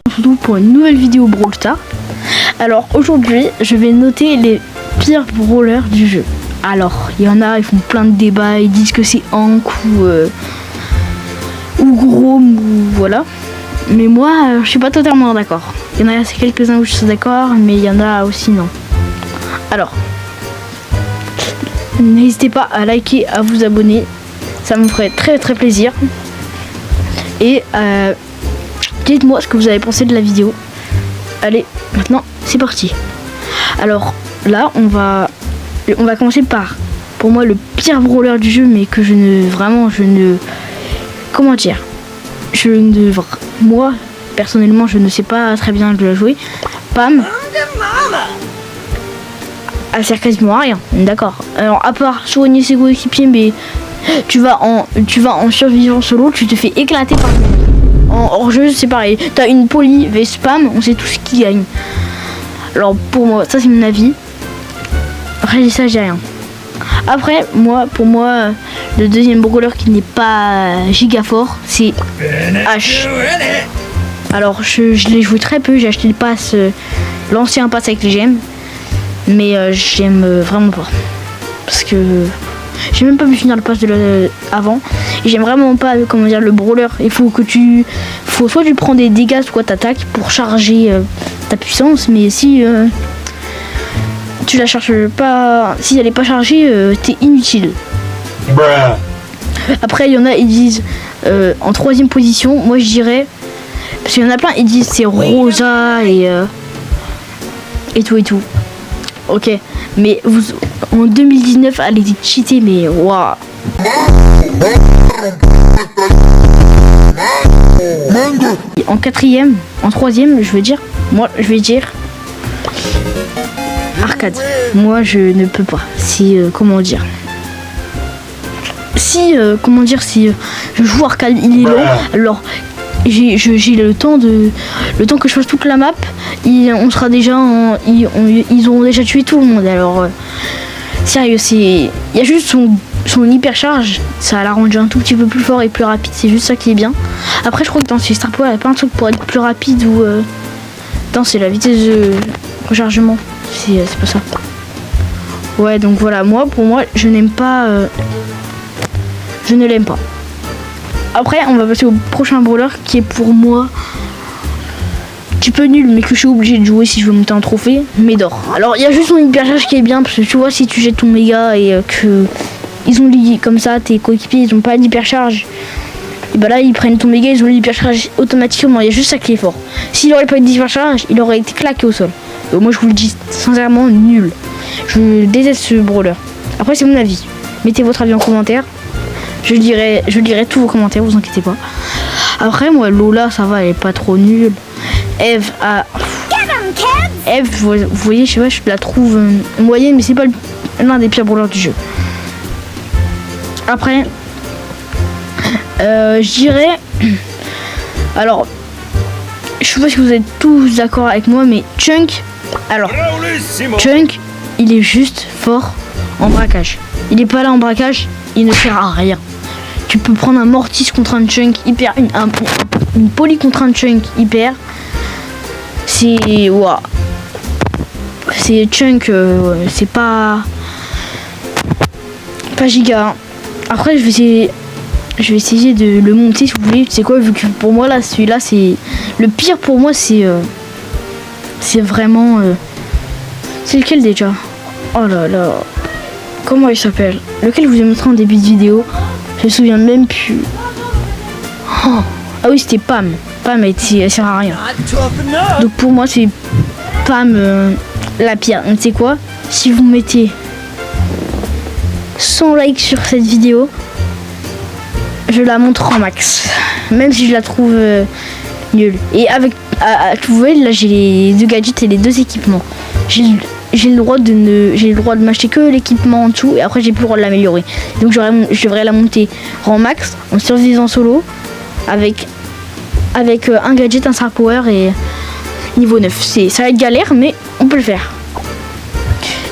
Surtout pour une nouvelle vidéo Brawl Stars. Alors aujourd'hui je vais noter les pires brawlers du jeu. Alors il y en a, ils font plein de débats, ils disent que c'est Hank ou Grom ou voilà. Mais moi je suis pas totalement d'accord. Il y en a quelques-uns où je suis d'accord, mais il y en a aussi non. Alors n'hésitez pas à liker, à vous abonner, ça me ferait très très plaisir. Et dites-moi ce que vous avez pensé de la vidéo. Allez, maintenant c'est parti. Alors là on va commencer par, pour moi, le pire brawler du jeu, mais que moi personnellement je ne sais pas très bien le jouer. Pam, elle sert quasiment à rien, d'accord. Alors à part soigner ses coéquipiers, mais tu vas en survivant solo, tu te fais éclater par en hors-jeu, c'est pareil. T'as une poly vs spam, on sait tous qui gagne. Alors pour moi, ça c'est mon avis. Après ça j'ai rien. Après pour moi, le deuxième brawler qui n'est pas giga fort, c'est H. Alors je l'ai joué très peu, j'ai acheté le pass, l'ancien pass avec les gemmes, mais j'aime vraiment pas. Parce que j'ai même pas pu finir le pass avant. Et j'aime vraiment pas, comment dire, le brawler. Il faut que soit tu prends des dégâts, soit t'attaques pour charger ta puissance. Mais si tu la charges pas, si elle est pas chargée, t'es inutile. Après il y en a, ils disent en troisième position, moi je dirais, parce qu'il y en a plein, ils disent c'est Rosa et tout. Ok, mais en 2019 elle était cheatée, mais waouh. En troisième, je veux dire, Arcade. Moi je ne peux pas. Si je joue Arcade, il est long. Alors j'ai le temps que je fasse toute la map. On sera déjà ils auront déjà tué tout le monde. Alors sérieux, il y a juste son hypercharge, ça l'a rendu un tout petit peu plus fort et plus rapide, c'est juste ça qui est bien. Après je crois que dans ces Star Power il y a pas un truc pour être plus rapide ou non, c'est la vitesse de rechargement, c'est pas ça. Ouais, donc voilà, pour moi je n'aime pas, je ne l'aime pas. Après on va passer au prochain brawler qui est pour moi un petit peu nul, mais que je suis obligé de jouer si je veux monter un trophée, Médor. Alors il y a juste son hypercharge qui est bien, parce que tu vois, si tu jettes ton méga et que ils ont lié comme ça, tes coéquipiers ils ont pas d'hypercharge, et bah là ils prennent ton méga, ils ont l'hypercharge automatiquement. Il y a juste ça qui est fort. S'il aurait pas eu d'hypercharge, il aurait été claqué au sol. Donc moi je vous le dis sincèrement, nul. Je déteste ce brawler. Après c'est mon avis, mettez votre avis en commentaire. Je lirai tous vos commentaires, vous inquiétez pas. Après moi Lola ça va, elle est pas trop nulle. Eve, vous voyez, je sais pas, je la trouve moyenne, mais c'est pas l'un des pires brawlers du jeu. Après je dirais, alors je sais pas si vous êtes tous d'accord avec moi, mais Chunk, alors Chunk il est juste fort en braquage. Il est pas là en braquage, il ne sert à rien. Tu peux prendre un Mortis contre un Chunk hyper, une poly contre un Chunk hyper. C'est waouh. C'est Chunk, c'est pas giga. Après je vais essayer de le monter si vous voulez. C'est quoi, vu que pour moi là celui-là c'est le pire pour moi, c'est vraiment c'est lequel déjà? Oh là là, comment il s'appelle? Lequel je vous ai montré en début de vidéo? Je me souviens même plus. Oh. Ah oui, c'était Pam. Pam elle sert à rien. Donc pour moi c'est Pam la pire. Tu sais quoi, si vous mettez 100 likes sur cette vidéo, je la montre en max, même si je la trouve nulle. Et avec vous voyez là, j'ai les deux gadgets et les deux équipements. J'ai le droit de m'acheter que l'équipement en dessous, et après j'ai plus le droit de l'améliorer. Donc je devrais la monter en max en survivant solo avec un gadget, un Star Power et niveau 9. Ça va être galère, mais on peut le faire.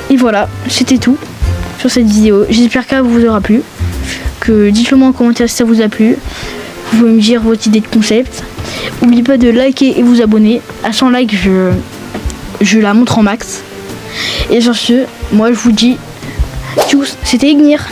Et voilà, c'était tout sur cette vidéo. J'espère qu'elle vous aura plu, Donc dites-le moi en commentaire si ça vous a plu. Vous pouvez me dire votre idée de concept. N'oubliez pas de liker et vous abonner. À 100 likes, je la montre en max. Et sur ce, moi je vous dis tchuss, c'était Ignir.